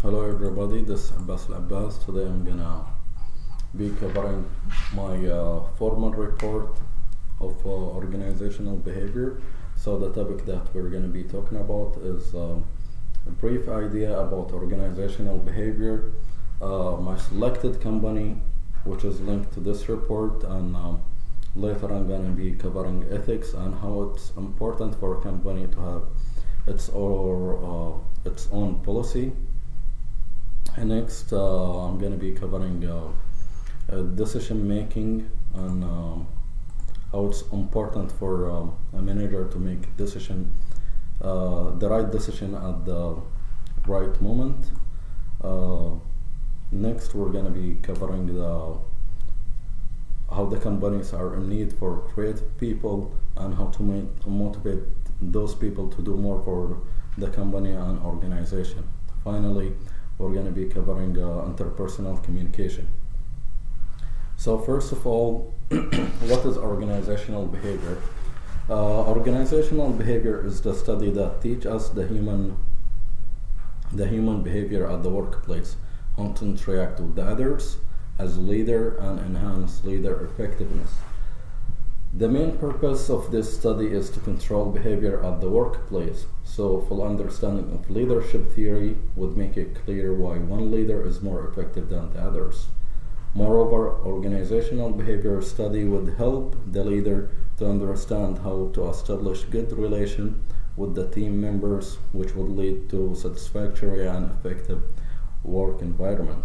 Hello everybody, this is Abbas Abbas. Today I'm gonna be covering my formal report of organizational behavior. So the topic that we're gonna be talking about is a brief idea about organizational behavior, my selected company, which is linked to this report, and later I'm gonna be covering ethics and how it's important for a company to have its own policy. And next, I'm going to be covering decision making and how it's important for a manager to make the right decision at the right moment. Next, we're going to be covering how the companies are in need for creative people and how to motivate those people to do more for the company and organization. Finally, we're going to be covering interpersonal communication. So first of all, what is organizational behavior? Organizational behavior is the study that teaches us the human behavior at the workplace, how to interact with the others as a leader and enhance leader effectiveness. The main purpose of this study is to control behavior at the workplace. So full understanding of leadership theory would make it clear why one leader is more effective than the others. Moreover, organizational behavior study would help the leader to understand how to establish good relation with the team members, which would lead to satisfactory and effective work environment.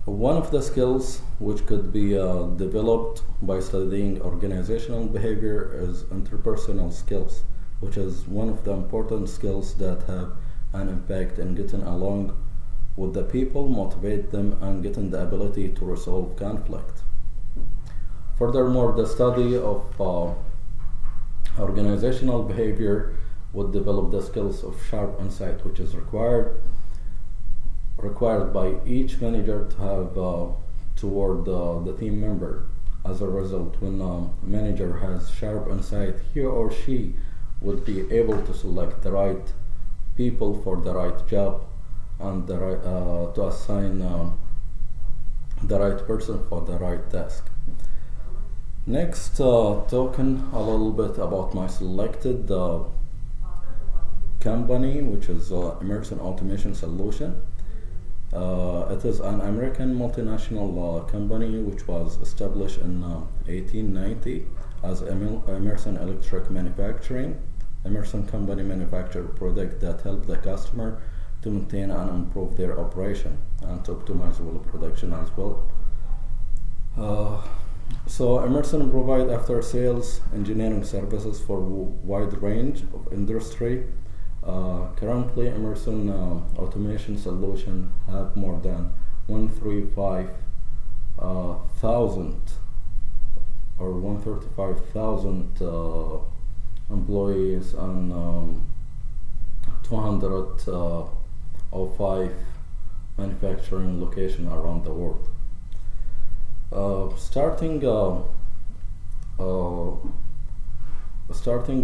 One of the skills which could be developed by studying organizational behavior is interpersonal skills, which is one of the important skills that have an impact in getting along with the people, motivate them, and getting the ability to resolve conflict. Furthermore, the study of organizational behavior would develop the skills of sharp insight, which is required by each manager to have toward the team member. As a result, when a manager has sharp insight, he or she would be able to select the right people for the right job and to assign the right person for the right task. Next, talking a little bit about my selected company, which is Emerson Automation Solution. It is an American multinational company which was established in 1890 as Emerson Electric Manufacturing. Emerson company manufactured products that help the customer to maintain and improve their operation and to optimize production as well. So Emerson provide after sales engineering services for a wide range of industry. Currently, Emerson Automation Solution have more than 135,000 employees and 205 manufacturing locations around the world. Starting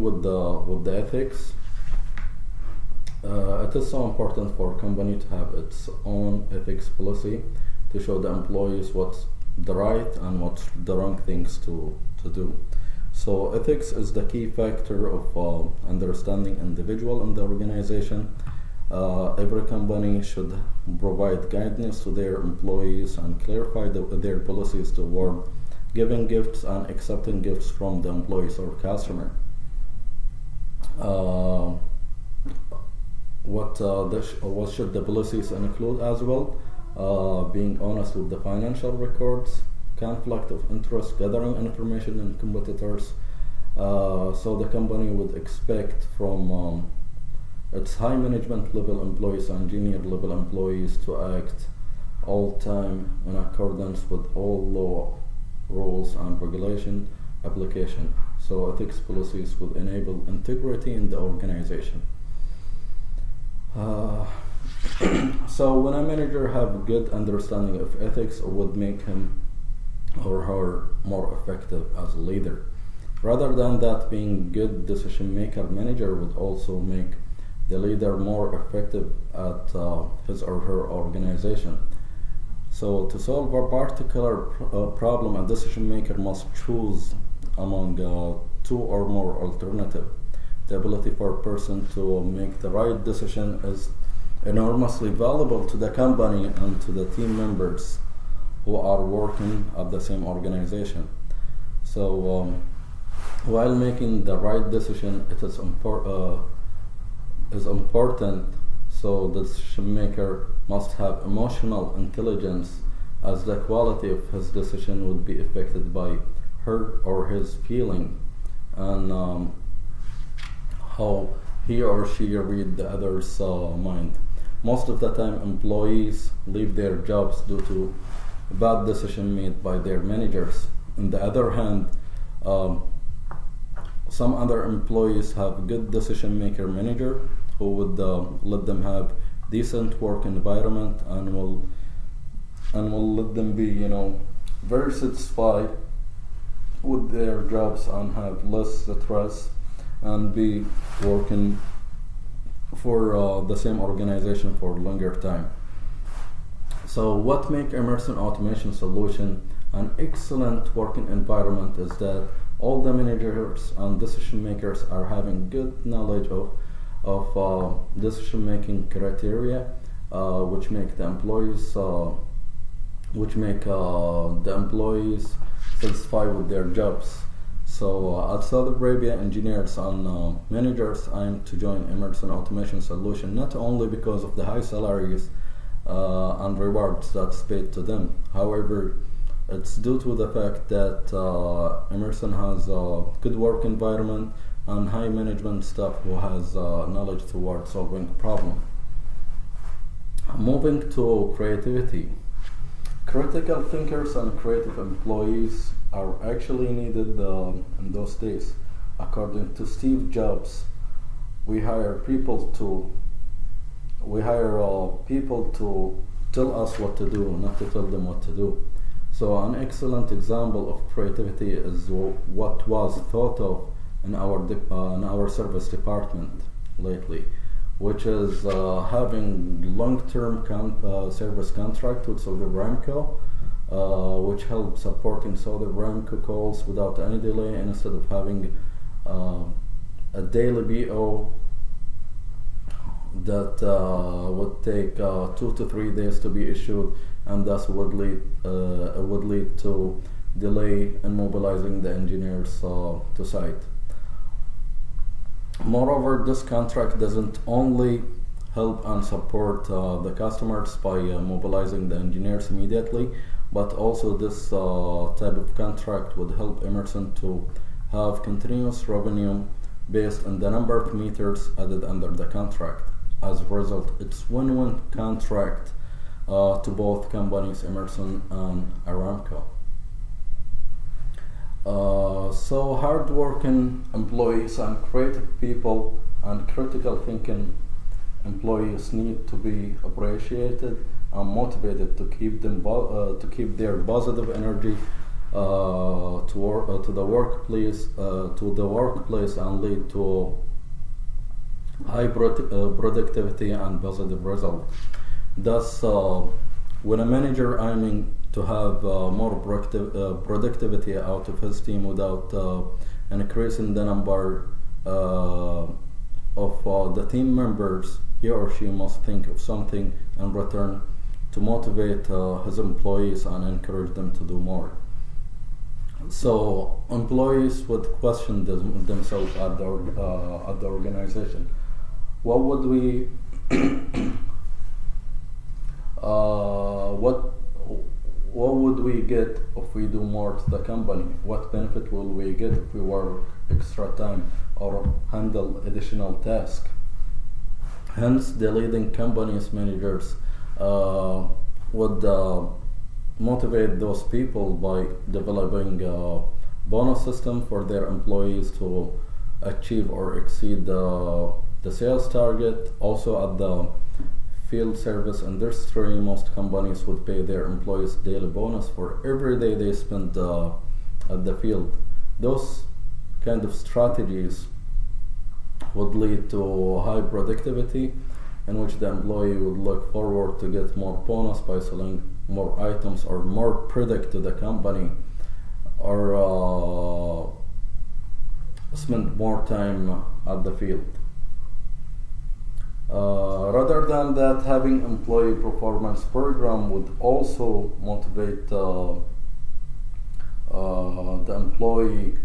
with the ethics. It is so important for a company to have its own ethics policy to show the employees what's the right and what's the wrong things to do. So ethics is the key factor of understanding individual in the organization. Every company should provide guidance to their employees and clarify their policies toward giving gifts and accepting gifts from the employees or customer. What should the policies include as well? Being honest with the financial records, conflict of interest, gathering information in competitors. So the company would expect from its high management level employees and junior level employees to act all time in accordance with all law, rules, and regulation application. So ethics policies would enable integrity in the organization. So when a manager have good understanding of ethics, it would make him or her more effective as a leader. Rather than that being good decision maker, manager would also make the leader more effective at his or her organization. So to solve a particular problem, a decision maker must choose among two or more alternatives. The ability for a person to make the right decision is enormously valuable to the company and to the team members who are working at the same organization. So while making the right decision, it is important. So the decision maker must have emotional intelligence, as the quality of his decision would be affected by her or his feeling and how he or she read the other's mind. Most of the time, employees leave their jobs due to bad decision made by their managers. On the other hand, some other employees have good decision maker manager who would let them have decent work environment and will let them be very satisfied with their jobs and have less stress and be working for the same organization for a longer time. So what make Emerson Automation Solution an excellent working environment is that all the managers and decision makers are having good knowledge of decision making criteria, which make the employees satisfied with their jobs. So at Saudi Arabia, engineers and managers aim to join Emerson Automation Solution not only because of the high salaries and rewards that's paid to them. However, it's due to the fact that Emerson has a good work environment and high management staff who has knowledge towards solving problem. Moving to creativity. Critical thinkers and creative employees are actually needed in those days. According to Steve Jobs, we hire people to tell us what to do, not to tell them what to do. So an excellent example of creativity is what was thought of in our service department lately, which is having long-term service contract with Saudi Aramco, which helps supporting Saudi Aramco calls without any delay, instead of having a daily BO that would take 2 to 3 days to be issued, and thus would lead to delay in mobilizing the engineers to site. Moreover, this contract doesn't only help and support the customers by mobilizing the engineers immediately, but also this type of contract would help Emerson to have continuous revenue based on the number of meters added under the contract. As a result, it's win-win contract to both companies, Emerson and Aramco. So hard-working employees and creative people and critical thinking employees need to be appreciated and motivated to keep their positive energy to the workplace and lead to high productivity and positive results. Thus, when a manager aiming to have more productivity out of his team without increasing the number of the team members, he or she must think of something in return to motivate his employees and encourage them to do more. So employees would question themselves at the organization. What would we what would we get if we do more to the company? What benefit will we get if we work extra time or handle additional tasks? Hence, the leading companies managers would motivate those people by developing a bonus system for their employees to achieve or exceed the sales target. Also, at the field service industry, most companies would pay their employees daily bonus for every day they spend at the field. Those kind of strategies would lead to high productivity, in which the employee would look forward to get more bonus by selling more items or more product to the company, or spend more time at the field. Rather than that, having employee performance program would also motivate the employee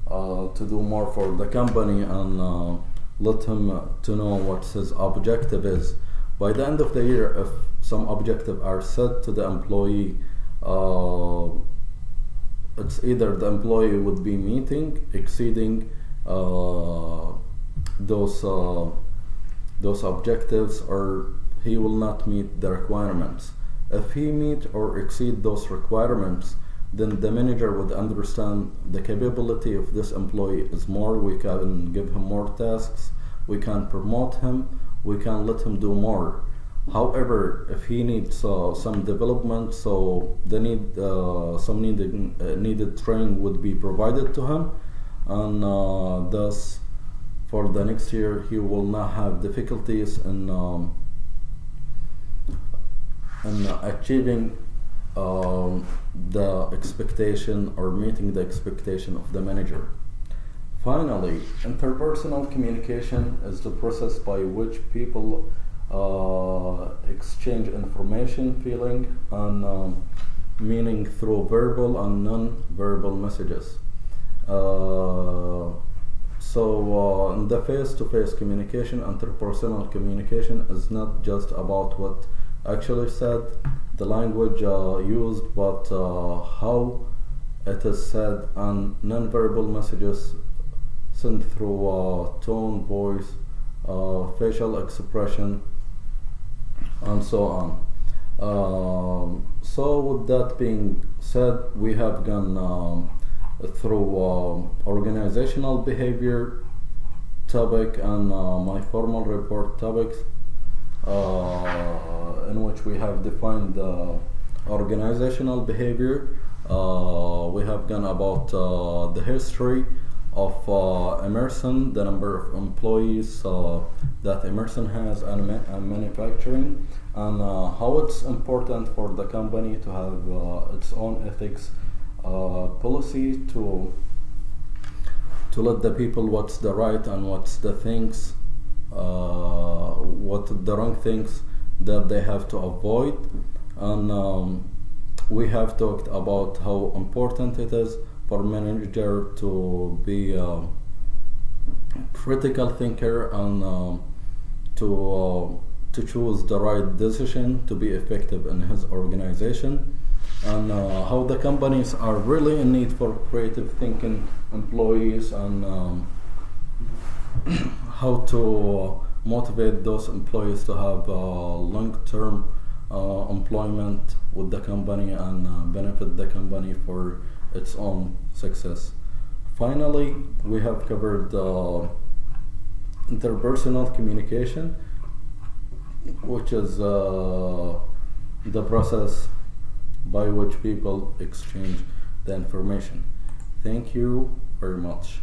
to do more for the company, and let him to know what his objective is. By the end of the year, if some objectives are set to the employee, it's either the employee would be exceeding those objectives, or he will not meet the requirements. If he meet or exceed those requirements, then the manager would understand the capability of this employee is more. We can give him more tasks, we can promote him, we can let him do more. However, if he needs some development, so the needed training would be provided to him, and thus for the next year he will not have difficulties in achieving the expectation or meeting the expectation of the manager. Finally, interpersonal communication is the process by which people exchange information, feeling, and meaning through verbal and non-verbal messages. In the face-to-face communication, interpersonal communication is not just about what actually said, the language used, but how it is said, and non-verbal messages sent through tone, voice, facial expression, and so on. So with that being said, we have gone through organizational behavior topic and my formal report topics, in which we have defined organizational behavior. We have gone about the history of Emerson, the number of employees that Emerson has, and manufacturing, and how it's important for the company to have its own ethics policy to let the people what's the right and what's the things, what the wrong things that they have to avoid. And we have talked about how important it is for manager to be a critical thinker and to choose the right decision to be effective in his organization, and how the companies are really in need for creative thinking employees, and how to motivate those employees to have long-term employment with the company and benefit the company for its own success. Finally, we have covered interpersonal communication, which is the process by which people exchange the information. Thank you very much.